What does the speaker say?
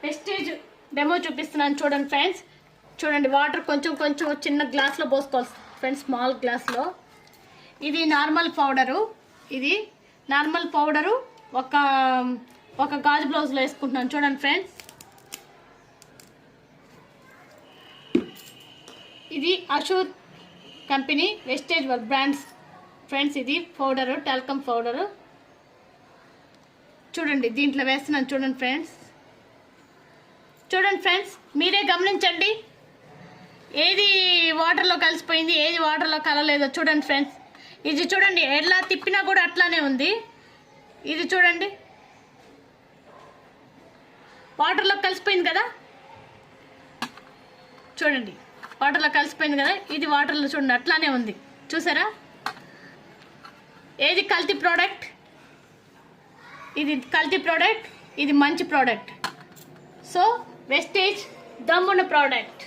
Wastage demo చూపిస్తున్నాను చూడండి friends. చూడండి, వాటర్ కొంచెం కొంచెం చిన్న గ్లాస్లో పోసుకోవాలి ఫ్రెండ్స్, స్మాల్ గ్లాస్లో. ఇది నార్మల్ పౌడరు, ఇది నార్మల్ పౌడరు ఒక గాజు బ్లౌజ్లో వేసుకుంటున్నాను చూడండి ఫ్రెండ్స్. ఇది అషూర్ company wastage work brands friends. ఇది పౌడరు, టాల్కమ్ పౌడరు. చూడండి, దీంట్లో వేస్తున్నాను చూడండి ఫ్రెండ్స్. చూడండి ఫ్రెండ్స్, మీరే గమనించండి ఏది వాటర్లో కలిసిపోయింది, ఏది వాటర్లో కలలేదో చూడండి ఫ్రెండ్స్. ఇది చూడండి, ఎలా తిప్పినా కూడా అట్లానే ఉంది. ఇది చూడండి, వాటర్లో కలిసిపోయింది కదా, చూడండి వాటర్లో కలిసిపోయింది కదా. ఇది వాటర్లో చూడండి అట్లానే ఉంది, చూసారా. ఏది కల్తీ ప్రోడక్ట్, ఇది కల్తీ ప్రోడక్ట్, ఇది మంచి ప్రోడక్ట్. సో వెస్టేజ్ దమ్మున్న ప్రోడక్ట్.